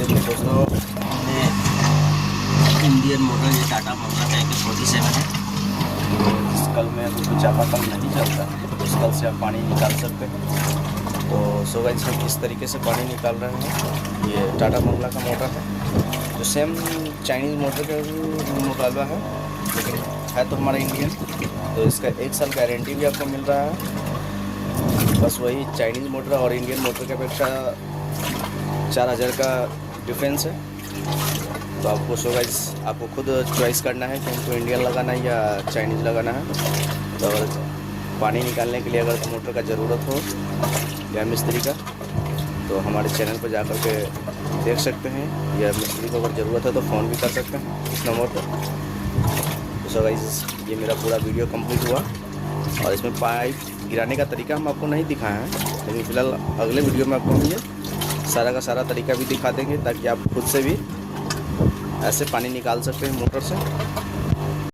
देखिए दोस्तों, ये इंडियन मोटर, ये टाटा मंगला का AK-47 है। इस कल में अगर कोई चापाकल नहीं चलता तो इस कल से आप पानी निकाल सकते हैं। तो सो गाइस हम इस तरीके से पानी निकाल रहे हैं। ये टाटा मंगला का मोटर है, जो सेम चाइनीज़ मोटर का मुकाबला है, लेकिन है तो हमारा इंडियन। तो इसका 1 साल गारंटी भी आपको मिल रहा है। बस वही चाइनीज़ मोटर और इंडियन मोटर के अपेक्षा 4000 का डिफरेंस है। तो आपको सो गाइस आपको खुद चॉइस करना है कि हमको इंडियन लगाना है या चाइनीज़ लगाना है। तो अगर पानी निकालने के लिए अगर मोटर का ज़रूरत हो या मिस्त्री का, तो हमारे चैनल पर जा कर के देख सकते हैं, या मिस्त्री को अगर ज़रूरत है तो फ़ोन भी कर सकते हैं इस नंबर पर। तो सो गाइस ये मेरा पूरा वीडियो कंप्लीट हुआ, और इसमें पाइप गिराने का तरीका हम आपको नहीं दिखाया है, लेकिन फ़िलहाल अगले वीडियो में आपको हम ये सारा का सारा तरीका भी दिखा देंगे, ताकि आप खुद से भी ऐसे पानी निकाल सकते हैं मोटर से।